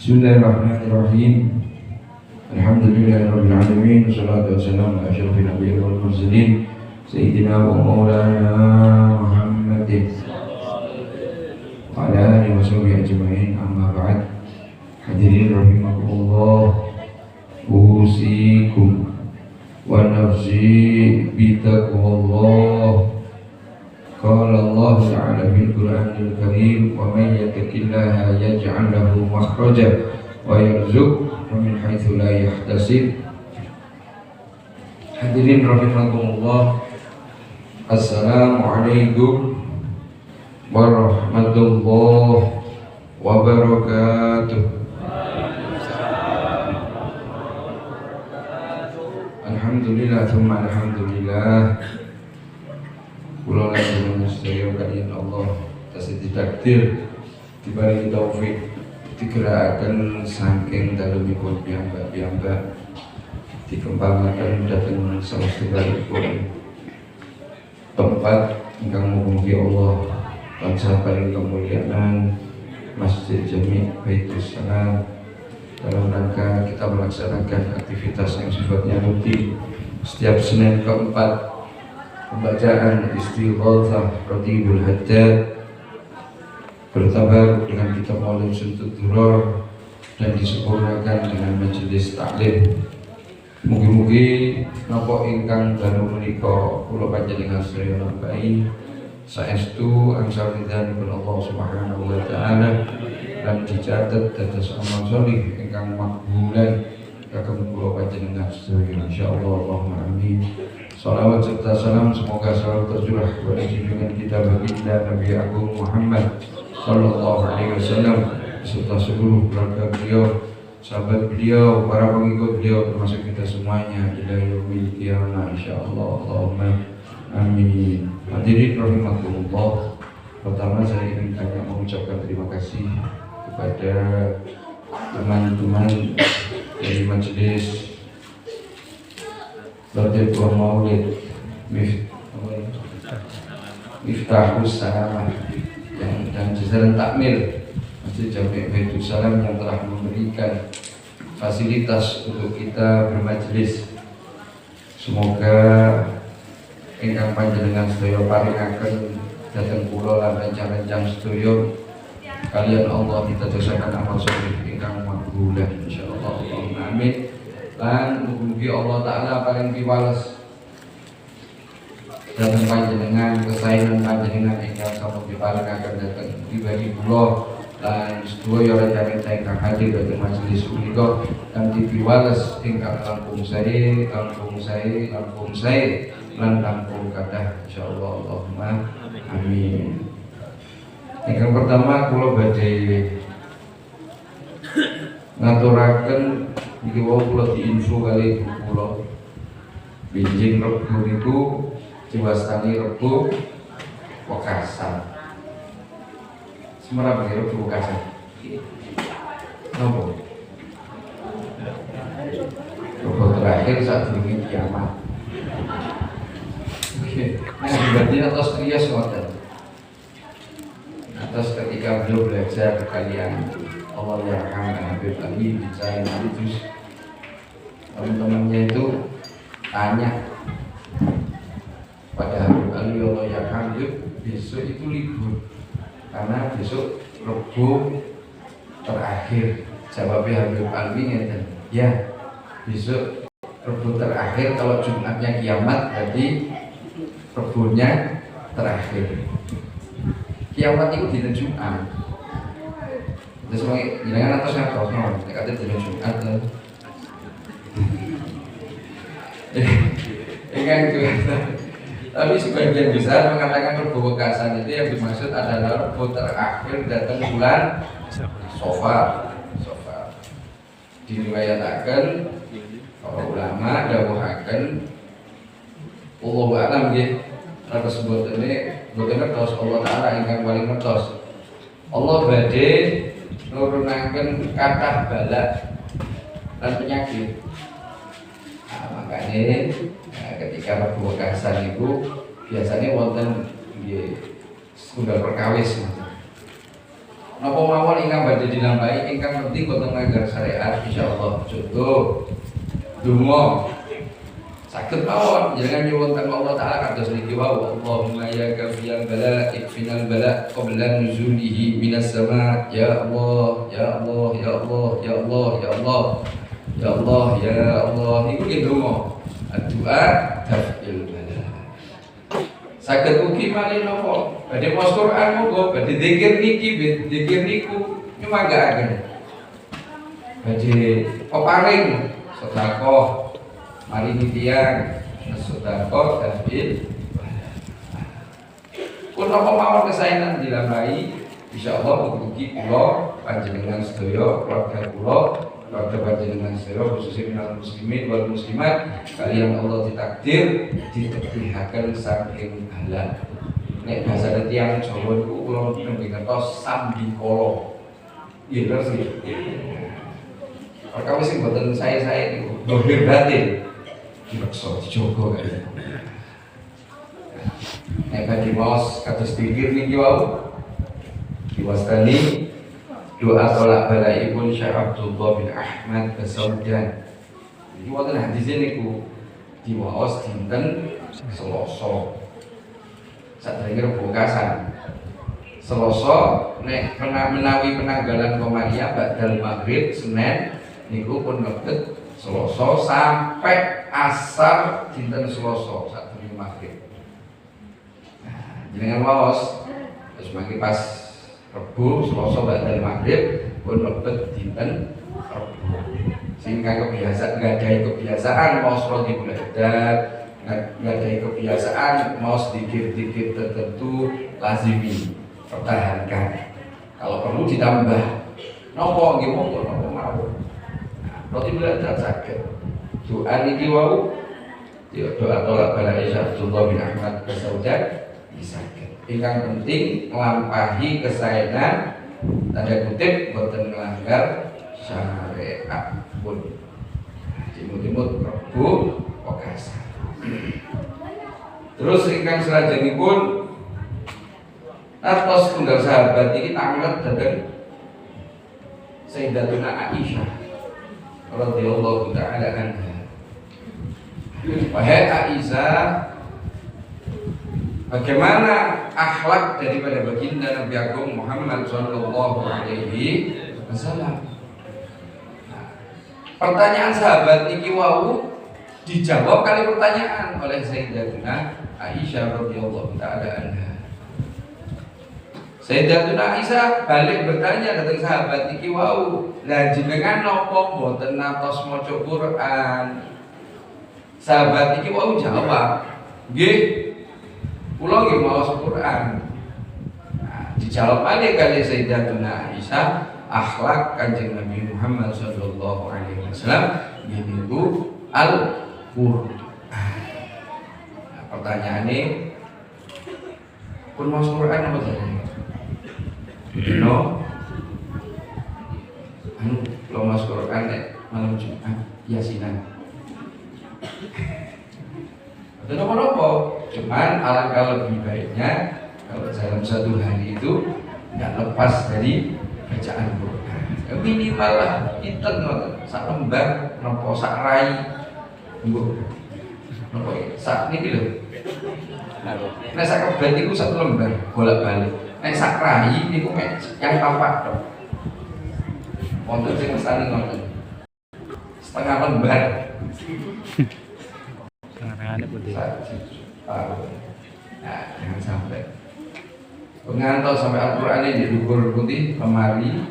Bismillahirrahmanirrahim. Alhamdulillahirabbil alamin. Wassalatu wassalamu ala asyrofil anbiya'i wal mursalin sayyidina wa maulana Muhammadin wa ala alihi washabihi ajma'in. Amma ba'd. Hadirin rahimakumullah. Usikum wa nafsi bi taqwallah. Qala Allah Ta'ala fil Qur'anil Karim, wa may yattaqillaha yaj'al lahu makhraja wa yarzuqhu min haitsu la yahtasib. Hadirin rahimakumullah, assalamualaikum warahmatullahi wabarakatuh. Alhamdulillah, tsumma alhamdulillah. Kula lan jenengan sedaya kaliyan Allah tasih ditakdir diberi taufik digerakkan saking dalemipun piyambak-piyambak dikembangkan dhateng sawestukalipun tempat ingkang mugi Allah tansah paring kemuliaan Masjid Jami' Baitus Salam dalam rangka kita melaksanakan aktivitas yang sifatnya rutin setiap Senin keempat, pembacaan Istighatsah Ratibul Haddad bertabaruk dengan kitab Maulid Suntut Durar dan disempurnakan dengan majelis taklim. Mugi-mugi napa ingkang dalu menika kula panjenengan sedaya lampahi saestu angsal ridhanipun Allah Subhanahu wa taala lan dicatet dados amal sholih ingkang makbulan kagem kula panjenengan sedaya insyaallah. Allahumma amin. Salawat serta salam semoga selalu tercurah kepada junjungan kita baginda Nabi Agung Muhammad sallallahu alaihi wasallam serta seluruh keluarga beliau, sahabat beliau, para pengikut beliau termasuk kita semuanya ila yaumil qiyamah insyaallah. Allahumma amin. Hadirin rahimakumullah, pertama saya ingin banyak mengucapkan terima kasih kepada teman-teman dari majelis Belajar Maulid Miftahus Salamah dan jajaran takmir Masjid Jami' Baitus Salam yang telah memberikan fasilitas untuk kita bermajelis. Semoga ingkang panjenengan sedaya paringaken dhateng kula lan rencang-rencang sedaya kalian Allah ditadosaken amal sholih ingkang makbulan insyaallah. Allahumma amin. Lan mugi Allah Ta'ala paling piwales dhateng panjenengan kesaenan panjenengan ingkang sampun diparingaken dhateng pribadi kula lan sedaya rekan-rekan ingkang hadir dhateng majelis punika kanthi piwales ingkang langkung sae lan langkung kathah insyaallah. Allahumma amin. Ingkang pertama kula badhe ngaturaken iki wau kula diinfo kali ibu kula benjing Rebo niku diwastani Rebo Wekasan. Semerap nggih Rebo Wekasan. Napa? Rebo terakhir saat dingin kiamat. Oke. Nah, berarti atas krias ngoten. Atas ketika beliau belajar kalian Allah yarhamna Habib Ali bicara terus teman-temannya itu tanya pada Habib Ali, Allah yarhamna besok itu libur karena besok Rebo terakhir. Jawabnya Habib Ali ngeten, ya besok Rebo terakhir, kalau Jumatnya kiamat berarti Rebonya terakhir. Kiamat itu dina Jumat. Terus jangan atas ngatos no, katanya dina Jumat lah. Tapi sebagian besar mengatakan Rebo Wekasan itu yang dimaksud adalah Rebo terakhir datang bulan Safar. Diriwayataken para ulama dawuhaken Allahu a'lam nggih, terus sebutane boten ngertos Allah Ta'ala ingkang paling ngertos. Allah badhe nurunaken kathah bala dan penyakit. Makanya ketika Rebo Wekasan itu biasanya wonten nggih setunggal perkawis. Napa mawon ingkang badhe dilampahi ingkang penting boten nganggar syariat insyaallah. Contoh donga saged mawon jangan nyuwun teng Allah taala kados niki wau Allahumma ya kafiyal bala ikfinal bala qabla nuzulihi minas sama ya Allah ya Allah ya Allah ya Allah ya Allah ya Allah ya Allah niku nggih donga doa tafil bala saged ugi malih napa badhe maos Quran monggo badhe zikir niki zikir niku nyumanggaken badhe peparing sedekah mari tiyang sedekah tafil pun apa mawon kesaenan dilampahi insyaallah mugi kula panjenengan sedaya keluarga kula keluarga panjenengan sedaya khususnya minal muslimin wal muslimat kaliyan Allah ditakdir ditebihaken saking halal. Nek bahasa tiyang Jawa niku kula ngertos sambikala. Nggih terus nggih. Perkara sing boten saya niku dohir batin direksa dijogo kan. Nek badhe maos kados dikir niki wau diwastani doa tolak balaipun Syekh Abdullah bin Ahmad Basaudan. Iki wonten hadis niku diwaos dinten Selasa. Sadurunge Rebokasan. Selasa nek menawi penanggalan Komariah badal maghrib Senin niku pun lebet Selasa sampai asar dinten Selasa sadurunge maghrib. Nah, jenengan waos terus mangke pas Rebo Selasa badal maghrib pun lebet dinten Rebo. Sehingga nggadahi kebiasaan maos roti buladat, nggadahi kebiasaan maos dikir-dikir tertentu lazimi pertahankan. Kalau perlu ditambah. Napa nggih monggo napa mawon. Roti buladat saged. Doa niki wau doa tolak bala Syekh Abdullah bin Ahmad Basaudan saged. Ingkang penting nglampahi kesaenan tanda kutip boten nglanggar syariat pun. Jimut-jimut Rebo Pokasan. Terus ingkang salajengipun atos tunggal sahabat iki tanglet dhateng Sayyidatuna Aisyah radhiyallahu taala anha. Wahai Aisyah, bagaimana akhlak daripada baginda Nabi Agung Muhammad sallallahu alaihi wasallam? Pertanyaan sahabat niki wau dijawab kali pertanyaan oleh Sayyidatuna Aisyah radhiyallahu taala anha. Sayyidatuna Aisyah balik bertanya datang sahabat niki wau, "Lah jenengan napa mboten natos maca Quran?" Sahabat niki wau jawab, "Nggih, kula nggih maos Quran." Nah, dijawab malih kali Sayyidatuna Aisyah, akhlak Kanjeng Nabi Muhammad sallallahu alaihi wasallam niku Al-Qur'an. Nah, pertanyaane pun maos Quran apa jenenge? No. Lo maos Quran nek malam Jumat Yasinan. Itu nopo-nopo, cuman alangkah lebih baiknya kalau dalam satu hari itu nggak lepas dari bacaan Quran. Minimal lah iten sak lembar nopo sak rai. Nopo sak niki lho. Nek sak kebet iku satu lembar bolak-balik. Nek sak rai niku yang tampak tok. Wonten sing mestani ngoten. Setengah lembar. Tengah-tengahnya putih. Nah, jangan sampai pengantos sampai Al-Quran ini diukur putih lemari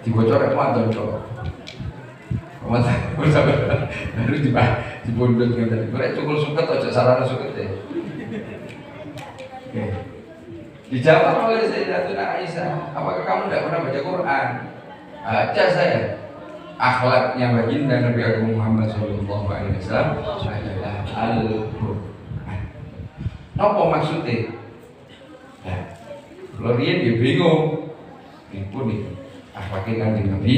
dibocor mantul kok. Mantul sampai baru dibondot ngene. Nek cukul suket aja sarana suket deh. Oke. Dijawab oleh Sayyidatuna Aisyah, apakah kamu tidak pernah baca Quran? Baca saya. Akhlaknya baginda Nabi Agung Muhammad sallallahu alaihi wasallam adalah Al-Qur'an. Apa maksudnya? Nah, kalau dia bingung. Ini pun nih, akhlaknya Kanjeng Nabi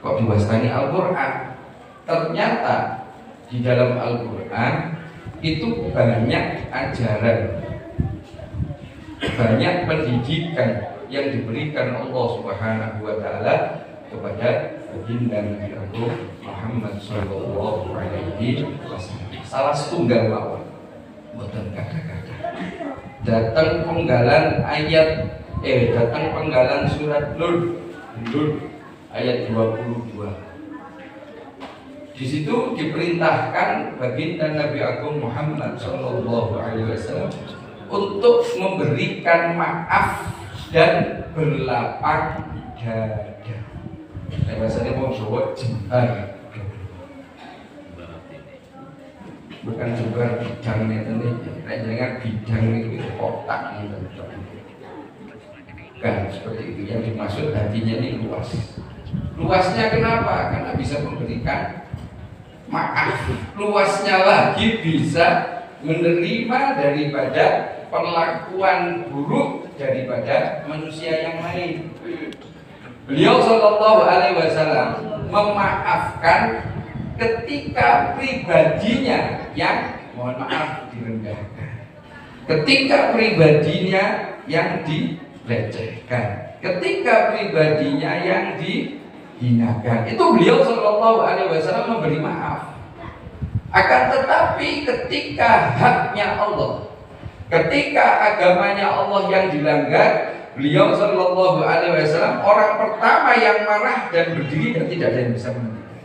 kok diwastani Al-Qur'an. Ternyata di dalam Al-Qur'an itu banyak ajaran, banyak pendidikan yang diberikan Allah Subhanahu wa taala kepada baginda Nabi Agung Muhammad sallallahu alaihi wasallam. Salah setunggal mawon mboten kata-kata. Datang penggalan surat Nur ayat 22. Di situ diperintahkan baginda Nabi Agung Muhammad sallallahu alaihi wasallam untuk memberikan maaf dan berlapang dada. Bahasanya mau Jawa jembar, bukan jembar bidangnya ini. Jangan bidang itu kotak gitu. Kan seperti itu yang dimaksud hatinya ini luas. Luasnya kenapa? Karena bisa memberikan maaf. Luasnya lagi bisa menerima daripada perlakuan buruk daripada manusia yang lain. Beliau sallallahu alaihi wasallam memaafkan ketika pribadinya yang mohon maaf direndahkan, ketika pribadinya yang dilecehkan, ketika pribadinya yang dihinakan. Itu beliau sallallahu alaihi wasallam memberi maaf. Akan tetapi ketika haknya Allah, ketika agamanya Allah yang dilanggar, beliau sallallahu alaihi wasallam orang pertama yang marah dan berdiri dan tidak ada yang bisa menghentikan.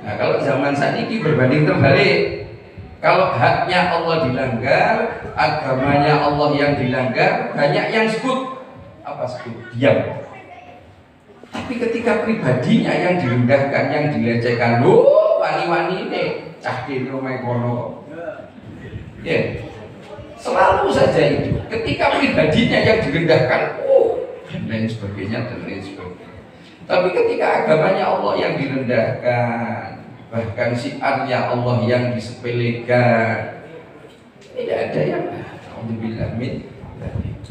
Nah, kalau zaman saat ini berbanding terbalik. Kalau haknya Allah dilanggar, agamanya Allah yang dilanggar, banyak yang sekut. Apa sekut? Diam. Tapi ketika pribadinya yang direndahkan, yang dilecehkan, wani-wani ini cah kene omahe kono. Ya. Selalu saja itu. Ketika pribadinya yang direndahkan, dan lain sebagainya dan lain sebagainya. Tapi ketika agamanya Allah yang direndahkan, bahkan syiarnya Allah yang disepelekan, tidak ada yang alhamdulillah min.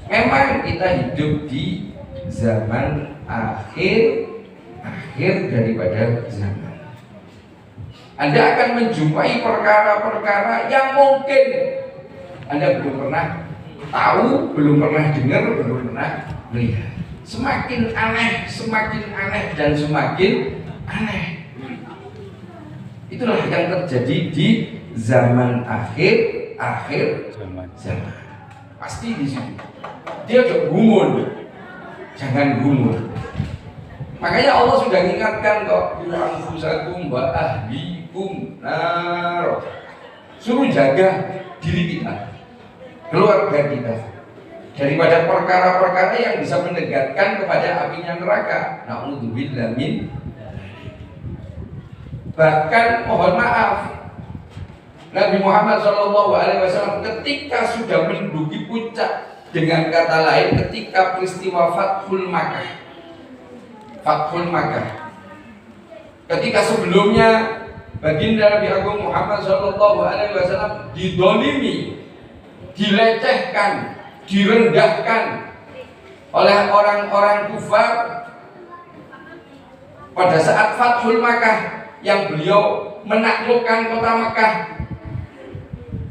Memang kita hidup di zaman akhir daripada zaman. Anda akan menjumpai perkara-perkara yang mungkin Anda belum pernah tahu, belum pernah dengar, belum pernah melihat. Semakin aneh dan semakin aneh. Itulah yang terjadi di zaman akhir zaman. Pasti di situ. Dia udah gumun. Jangan gumun. Makanya Allah sudah mengingatkan kok, anfusakum wa ahlikum nar. Suruh jaga diri kita, keluarga kita, daripada perkara-perkara yang bisa menegakkan kepada apinya neraka. Na'udzubillah min. Bahkan mohon maaf, Nabi Muhammad SAW ketika sudah menduduki puncak, dengan kata lain ketika peristiwa Fathul Makkah, ketika sebelumnya baginda Nabi Agung Muhammad SAW didolimi, dilecehkan, direndahkan oleh orang-orang kufar. Pada saat Fathul Makkah yang beliau menaklukkan kota Makkah,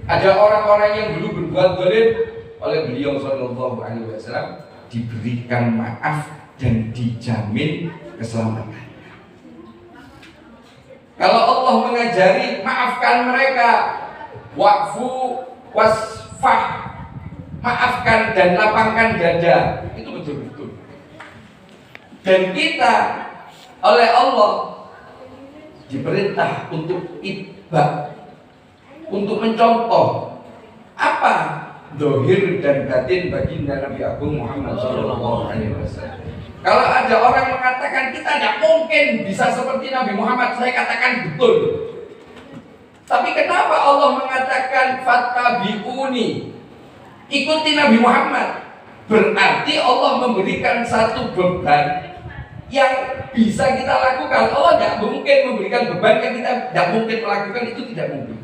ada orang-orang yang dulu berbuat zalim, oleh beliau sallallahu alaihi wasallam diberikan maaf dan dijamin keselamatan. Kalau Allah mengajari maafkan mereka, wa'fu wasfah, maafkan dan lapangkan dada, itu betul-betul. Dan kita oleh Allah diperintah untuk itba, untuk mencontoh apa dohir dan batin baginda Nabi Agung Muhammad SAW. Kalau ada orang mengatakan kita tidak mungkin bisa seperti Nabi Muhammad, saya katakan betul. Tapi kenapa Allah mengatakan fattabi'uni, ikuti Nabi Muhammad? Berarti Allah memberikan satu beban yang bisa kita lakukan. Allah tidak mungkin memberikan beban yang kita tidak mungkin melakukan, itu tidak mungkin.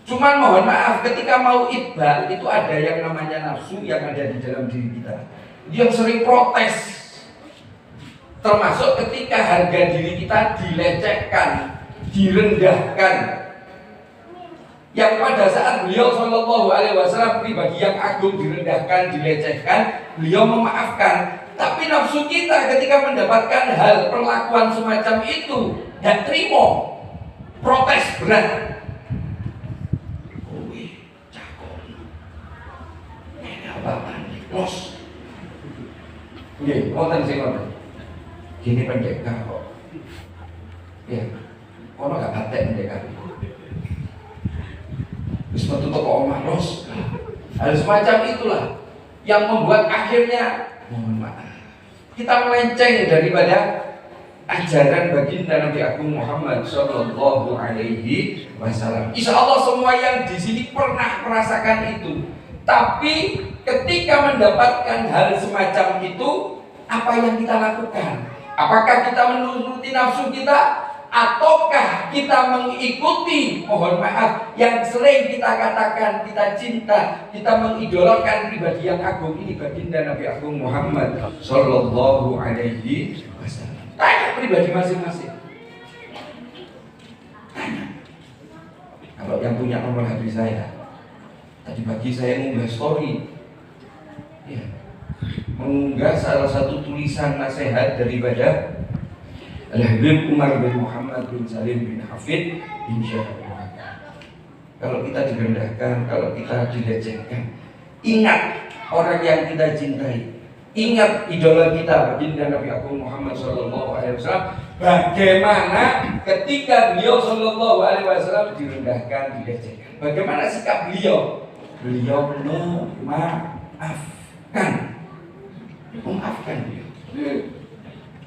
Cuman mohon maaf, ketika mau itba itu ada yang namanya nafsu yang ada di dalam diri kita, yang sering protes. Termasuk ketika harga diri kita dilecehkan, direndahkan. yang pada saat beliau Shallallahu Alaihi Wasallam pribadi yang agung direndahkan, dilecehkan, beliau memaafkan. Tapi nafsu kita ketika mendapatkan hal perlakuan semacam itu tidak terima, protes berat. Wih, cakep. Ini apa-apaan? Los. Oke, konten sih konten. Gini pendekar kok. Ya, kalau nggak patek pendekar. Terus metu toko omah los. Hal semacam itulah yang membuat akhirnya mohon maaf kita melenceng daripada ajaran baginda Nabi Agung Muhammad Sallallahu Alaihi Wasallam. Insya Allah semua yang di sini pernah merasakan itu. Tapi ketika mendapatkan hal semacam itu, apa yang kita lakukan? Apakah kita menuruti nafsu kita? Ataukah kita mengikuti, mohon maaf, yang sering kita katakan kita cinta, kita mengidolakan pribadi yang agung ini, baginda Nabi Agung Muhammad Sallallahu Alaihi Wasallam. Tanya pribadi masing-masing. Tanya. Kalau yang punya nomor HP saya, tadi pagi saya mengunggah story, ya, mengunggah salah satu tulisan nasihat daripada Al-Habib Umar bin Muhammad bin Salim bin Hafid insyaallah. Kalau kita direndahkan, kalau kita dilecehkan, ingat orang yang kita cintai, ingat idola kita baginda Nabi Agung Muhammad Sallallahu Alaihi Wasallam. Bagaimana ketika beliau Sallallahu Alaihi Wasallam direndahkan, dilecehkan, bagaimana sikap beliau? Beliau memaafkan beliau.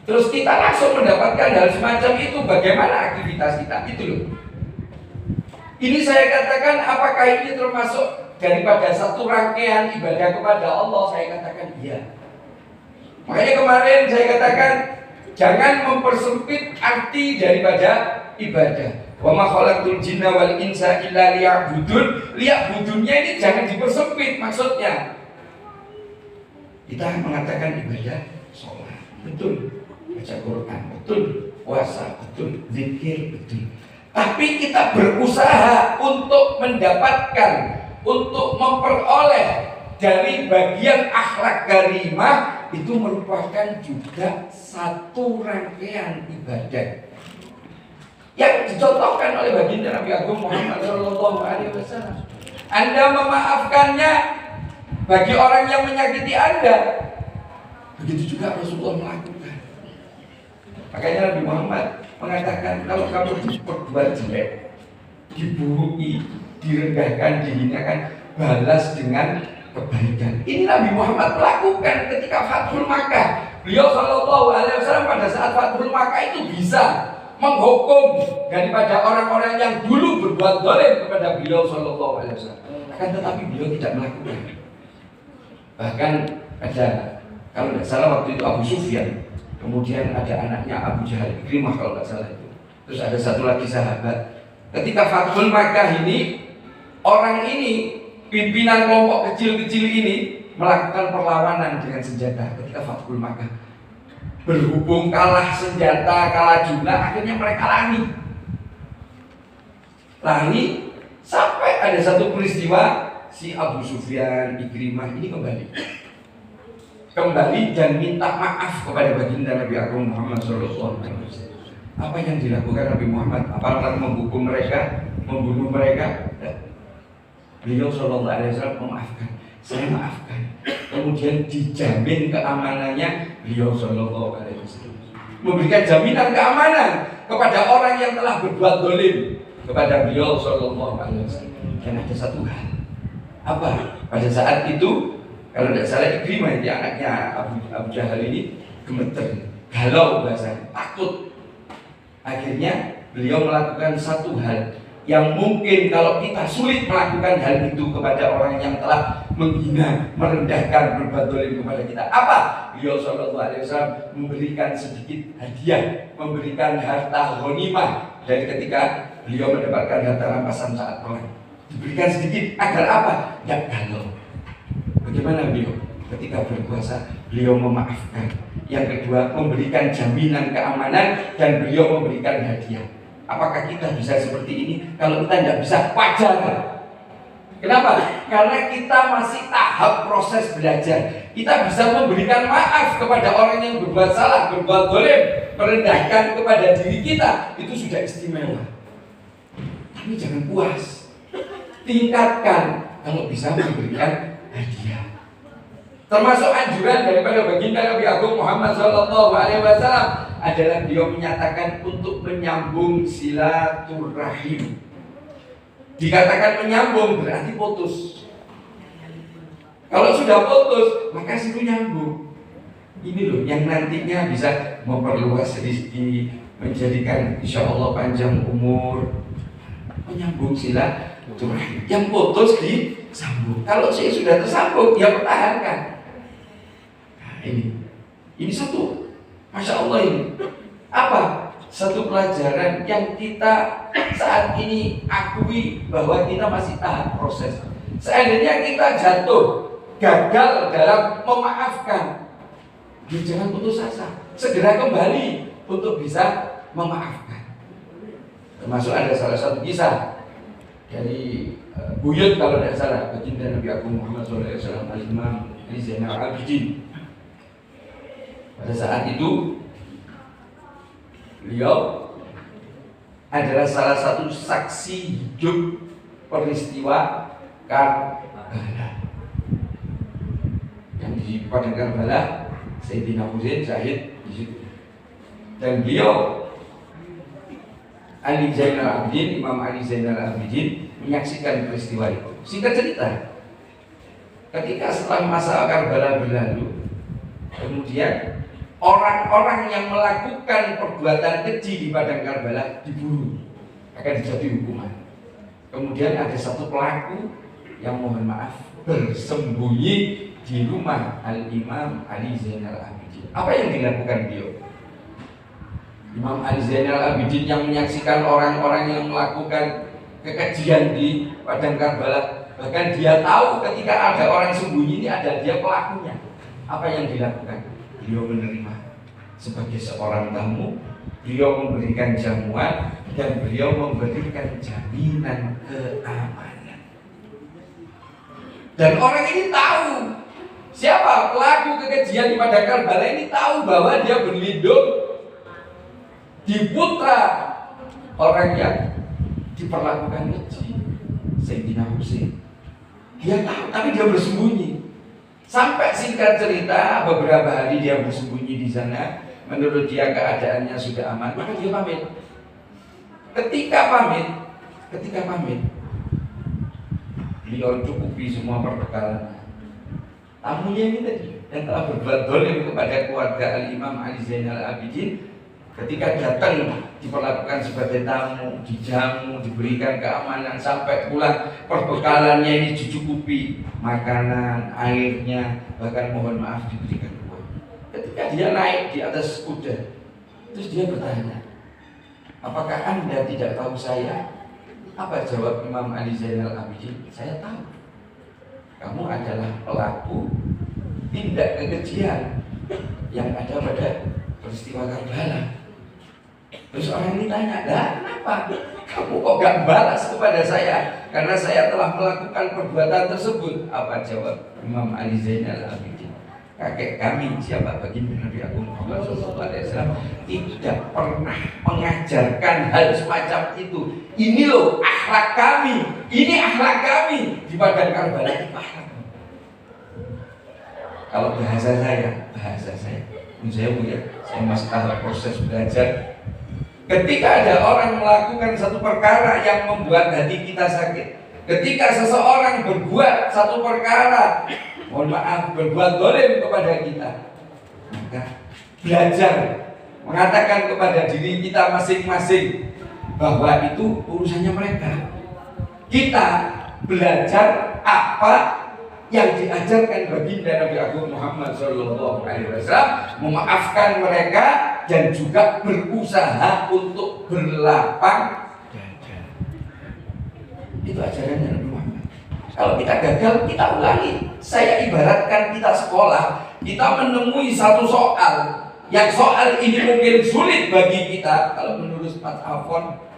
Terus kita langsung mendapatkan hal semacam itu. Bagaimana aktivitas kita? Itu loh. Ini saya katakan, apakah ini termasuk daripada satu rangkaian ibadah kepada Allah? Saya katakan iya. Makanya kemarin saya katakan, jangan mempersempit arti daripada ibadah. Wa ma khalaqtul jinna wal insa illa liya'budun. Liya'budunnya ini jangan dipersempit maksudnya. Kita mengatakan ibadah sholat, betul. Baca Quran, betul. Puasa, betul. Zikir, betul. Tapi kita berusaha untuk mendapatkan, untuk memperoleh dari bagian akhlak karimah, itu merupakan juga satu rangkaian ibadah yang dicontohkan oleh baginda Nabi Agung Muhammad Sallallahu Alaihi Wasallam. Anda memaafkannya bagi orang yang menyakiti Anda, begitu juga Rasulullah melakukan. Makanya Nabi Muhammad mengatakan, kalau kamu berbuat jelek, diburuki, direndahkan, dihinakan, balas dengan kebaikan. Ini Nabi Muhammad melakukan ketika Fathul Makkah. Beliau Shallallahu Alaihi Wasallam pada saat Fathul Makkah itu bisa menghukum daripada orang-orang yang dulu berbuat zalim kepada beliau Shallallahu Alaihi Wasallam. Akan tetapi beliau tidak melakukan. Bahkan ada, kalau tidak salah waktu itu Abu Sufyan, kemudian ada anaknya Abu Jahal, Ikrimah kalau nggak salah itu. Terus ada satu lagi sahabat. Ketika Fathul Makkah ini, orang ini, pimpinan kelompok kecil-kecil ini melakukan perlawanan dengan senjata ketika Fathul Makkah. Berhubung kalah senjata, kalah jumlah, akhirnya mereka lari sampai ada satu peristiwa, si Abu Sufyan, Ikrimah ini kembali dan minta maaf kepada baginda Nabi Agung Muhammad Sallallahu Alaihi Wasallam. Apa yang dilakukan Nabi Muhammad? Apakah menghukum mereka, membunuh mereka? Beliau Sallallahu Alaihi Wasallam memaafkan. Saya maafkan. Kemudian dijamin keamanannya beliau Sallallahu Alaihi Wasallam. Memberikan jaminan keamanan kepada orang yang telah berbuat zalim kepada beliau Sallallahu Alaihi Wasallam. Dan ada satu hal. Apa? Pada saat itu, kalau tidak salah Ikrimah, dia anaknya Abu Jahal ini gemeter, galau bahasanya, takut. Akhirnya beliau melakukan satu hal yang mungkin kalau kita sulit melakukan hal itu kepada orang yang telah menghina, merendahkan, berbuat zalim kepada kita. Apa? Beliau Shallallahu Alaihi Wasallam memberikan sedikit hadiah, memberikan harta ghanimah dari ketika beliau mendapatkan harta rampasan saat perang. Diberikan sedikit agar apa? Tidak galau. Bagaimana beliau? Ketika berkuasa, beliau memaafkan. Yang kedua, memberikan jaminan keamanan dan beliau memberikan hadiah. Apakah kita bisa seperti ini? Kalau kita tidak bisa, wajar. Kenapa? Karena kita masih tahap proses belajar. Kita bisa memberikan maaf kepada orang yang berbuat salah, berbuat zalim, merendahkan kepada diri kita, itu sudah istimewa. Tapi jangan puas, tingkatkan kalau bisa memberikan hadiah. Termasuk anjuran daripada baginda Nabi Agung Muhammad SAW adalah beliau menyatakan untuk menyambung silaturahim. Dikatakan menyambung berarti putus. Kalau sudah putus, maka situ nyambung. Ini loh yang nantinya bisa memperluas rezeki, menjadikan insya Allah panjang umur. Menyambung silaturahim. Yang putus disambung. Kalau saya sudah tersambung, ya pertahankan. Nah, ini satu. Masya Allah ini. Apa? Satu pelajaran yang kita saat ini akui bahwa kita masih tahap proses. Seandainya kita jatuh, gagal dalam memaafkan, ya jangan putus asa, segera kembali untuk bisa memaafkan. Termasuk ada salah satu kisah dari buyut kalau tidak salah, baginda Nabi Agung Muhammad SAW, Al-Imam Ali Zainal Abidin. Pada saat itu beliau adalah salah satu saksi hidup peristiwa Karbala. Yang di padang Karbala, Sayyidina Husain syahid di situ. Dan beliau Ali Zainal Abidin, Imam Ali Zainal Abidin menyaksikan peristiwa itu. Singkat cerita, ketika setelah masa Karbala berlalu, kemudian orang-orang yang melakukan perbuatan keji di padang Karbala diburu, akan dijatuhi hukuman. Kemudian ada satu pelaku yang mohon maaf bersembunyi di rumah Al-Imam Ali Zainal Abidin. Apa yang dilakukan beliau? Imam Ali Zainal Abidin yang menyaksikan orang-orang yang melakukan kekejian di padang Karbala, bahkan dia tahu ketika ada orang sembunyi ini ada dia pelakunya. Apa yang dilakukan? Beliau menerima sebagai seorang tamu, beliau memberikan jamuan dan beliau memberikan jaminan keamanan. Dan orang ini tahu siapa pelaku kekejian di padang Karbala ini, tahu bahwa dia berlindung di putra orang yang diperlakukan keji, Sayyidina Husain. Dia tahu, tapi dia bersembunyi. Sampai singkat cerita, beberapa hari dia bersembunyi di sana. Menurut dia keadaannya sudah aman, maka dia pamit. Ketika pamit, beliau cukupi semua perbekalan. Tamunya ini tadi yang telah berbuat zalim kepada keluarga Al-Imam Ali Zainal Abidin, ketika datang diperlakukan sebagai tamu, dijamu, diberikan keamanan, sampai pulang perbekalannya ini dicukupi, makanan, airnya, bahkan mohon maaf diberikan uang. Ketika dia naik di atas kuda, terus dia bertanya, apakah Anda tidak tahu saya? Apa jawab Imam Ali Zainal Abidin? Saya tahu. Kamu adalah pelaku tindak kekejian yang ada pada peristiwa Karbala. Terus orang ini tanya, lah kenapa kamu kok gak balas kepada saya? Karena saya telah melakukan perbuatan tersebut. Apa jawab Imam Ali Zainal Abidin? Kakek kami, siapa baginda Nabi Agung Muhammad SAW, tidak pernah mengajarkan hal semacam itu. Ini loh akhlak kami, ini akhlak kami di padang Karbala. Kalau bahasa saya, saya masih tahap proses belajar. Ketika ada orang melakukan satu perkara yang membuat hati kita sakit, ketika seseorang berbuat satu perkara, mohon maaf, berbuat zalim kepada kita, maka belajar mengatakan kepada diri kita masing-masing bahwa itu urusannya mereka. Kita belajar apa yang diajarkan baginda Nabi Agung Muhammad SAW, memaafkan mereka dan juga berusaha untuk berlapang dada. Itu ajarannya Nabi Muhammad. Kalau kita gagal, kita ulangi. Saya ibaratkan kita sekolah, kita menemui satu soal, yang soal ini mungkin sulit bagi kita. Kalau menurut Mas Afon,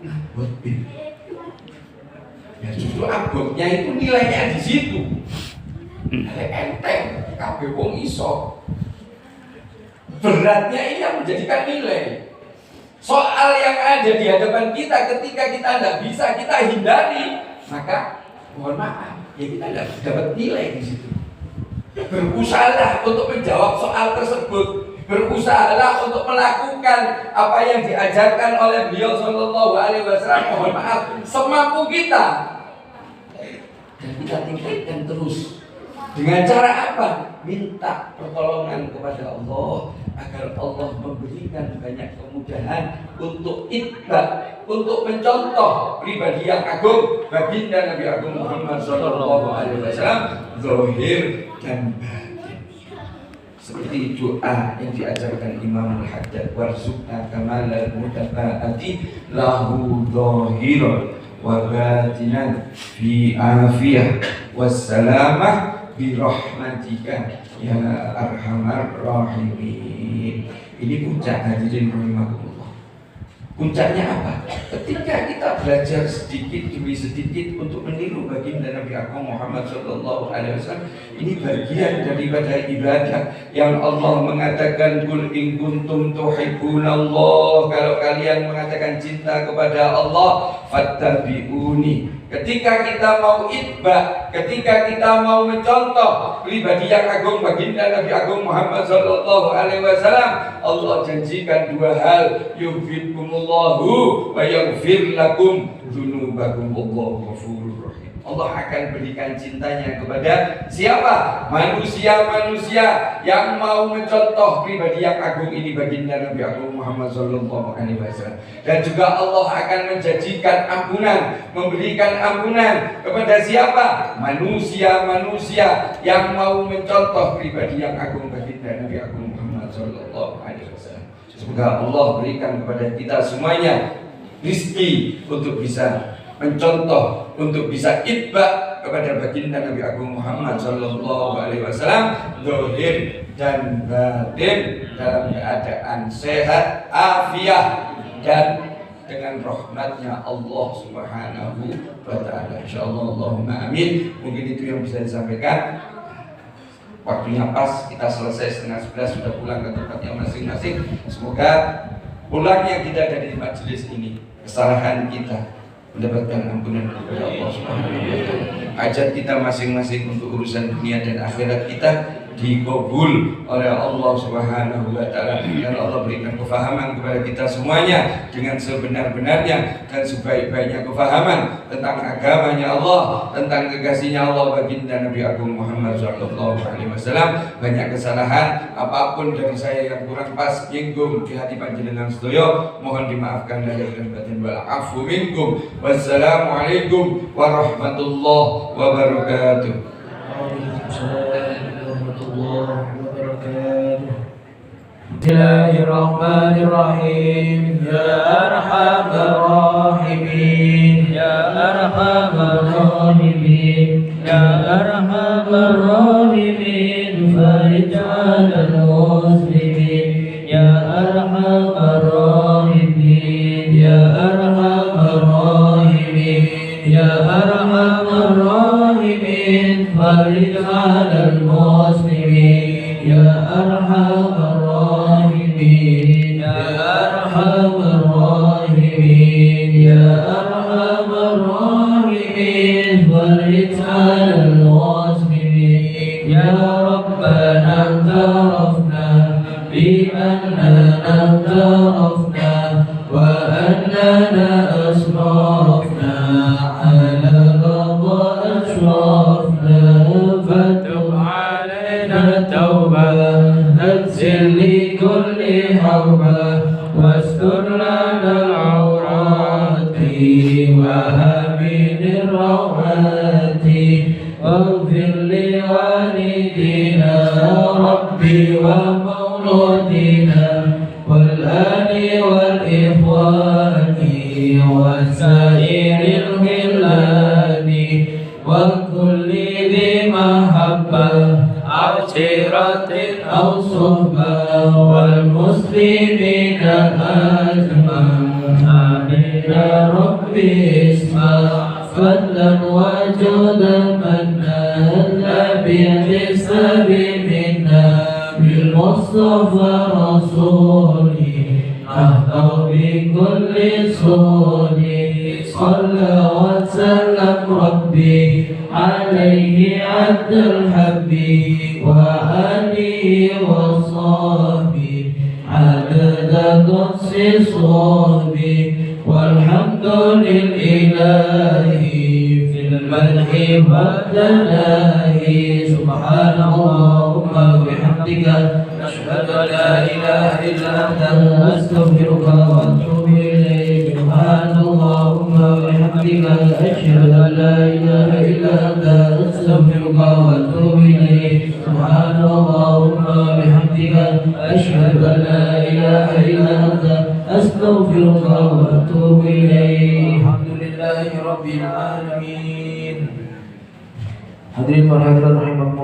Abot bin. Ya justru abotnya itu nilainya di situ. Enteng, kabeh wong iso. Beratnya ini yang menjadikan nilai. Soal yang ada di hadapan kita ketika kita tidak bisa kita hindari, maka mohon maaf, ya kita tidak dapat nilai di situ. Berusahalah untuk menjawab soal tersebut. Berusahalah untuk melakukan apa yang diajarkan oleh beliau Shallallahu Alaihi Wasallam. Mohon maaf, semampu kita. Dan kita tingkatkan terus. Dengan cara apa? Minta pertolongan kepada Allah agar Allah memberikan banyak kemudahan untuk itba, untuk mencontoh pribadi yang agung, baginda Nabi Agung Muhammad Shallallahu Alaihi Wasallam, zahir dan batin. Seperti doa yang diajarkan Imam Al-Haddad, warzuqna kamalal mutabaati lahu zahiran wa batinan fi afiyah wassalamah birahmatika ya arhamar rahimin. Ini puncak hadirin rahimakumullah. Puncaknya apa? Ketika kita belajar sedikit demi sedikit untuk meniru baginda Nabi Agung Muhammad Shallallahu Alaihi Wasallam, ini bagian daripada ibadah yang Allah mengatakan kul in kuntum tuhibbunallah, kalau kalian mengatakan cinta kepada Allah fattabi'uni. Ketika kita mau itba, ketika kita mau mencontoh pribadi yang agung baginda Nabi Agung Muhammad Shallallahu Alaihi Wasallam, Allah janjikan dua hal, yuhibbukumullahu wa yaghfir lakum dzunubakum, wallahu ghafurur rahim. Allah akan berikan cintanya kepada siapa? Manusia-manusia yang mau mencontoh pribadi yang agung ini baginda Nabi Agung Muhammad Shallallahu Alaihi Wasallam. Dan juga Allah akan menjanjikan ampunan, memberikan ampunan kepada siapa? Manusia-manusia yang mau mencontoh pribadi yang agung baginda Nabi Agung Muhammad Shallallahu Alaihi Wasallam. Semoga Allah berikan kepada kita semuanya rizki untuk bisa mencontoh, untuk bisa itba kepada baginda Nabi Agung Muhammad Shallallahu Alaihi Wasallam, zahir dan batin dalam keadaan sehat, afiah, dan dengan rahmatnya Allah Subhanahu wa Ta'ala. Insyaallah, Allahumma amin. Mungkin itu yang bisa disampaikan. Waktunya pas, kita selesai 10:30 sudah pulang ke tempatnya masing-masing. Semoga pulangnya kita dari majelis ini, kesalahan kita mendapatkan ampunan dari Allah Subhanahu wa Ta'ala. Hajat kita masing-masing untuk urusan dunia dan akhirat kita dikabul oleh Allah Subhanahu wa Ta'ala. Dan Allah berikan kefahaman kepada kita semuanya dengan sebenar-benarnya dan sebaik-baiknya kefahaman tentang agamanya Allah, tentang kekasihnya Allah baginda Nabi Agung Muhammad Shallallahu Alaihi Wasallam. Banyak kesalahan, apapun dari saya yang kurang pas, nyinggung di hati panjenengan sedaya, mohon dimaafkan lahir dan batin, wal afu minkum. Wassalamualaikum warahmatullahi wabarakatuh. Bismillahirrahmanirrahim. Ya arhamar rahimin, ya arhamar rahimin, ya arhamar rahimin, farijal muslimin, ya arhamar rahimin, ya arhamar rahimin, ya arhamar rahimin, farijal muslimin, ya arhamar rahimin, ya arhamar rahimin, ya arhamar rahimin, farijal muslimin, ya rabbana tarafna bi annana tarafna wa annana asrafna ala radha ashrafna fatub alaina tawbah anzil li kulli hawbah wastur lana al-awrati wa hamin rawati waghfir li walidina rabbi wa mawludina wal ali wal ikhwani wa sairil khilani wa kulli dhi mahabbah aw shiratin aw suhbah wal muslimina ajma'in. Amin. يا ربي اسمع فضلا وجودا منا بالحساب منا بالمصطفى رسولي نهضى بكل سوني صلى وسلم ربي عليه عبد الحبيب وآله وصحبه عدد قدس صحبه والحمد لله في المدح والثناء سبحان اللهم وبحمدك أشهد أن لا إله إلا أنت أستغفرك وأتوب إليك سبحان اللهم وبحمدك أشهد أن لا إله إلا أنت أستغفرك وأتوب إليك سبحان اللهم وبحمدك أشهد أن لا إله إلا أنت أستغفرك وأتوب إليك الحمد لله رب العالمين. Hadirin para hadirat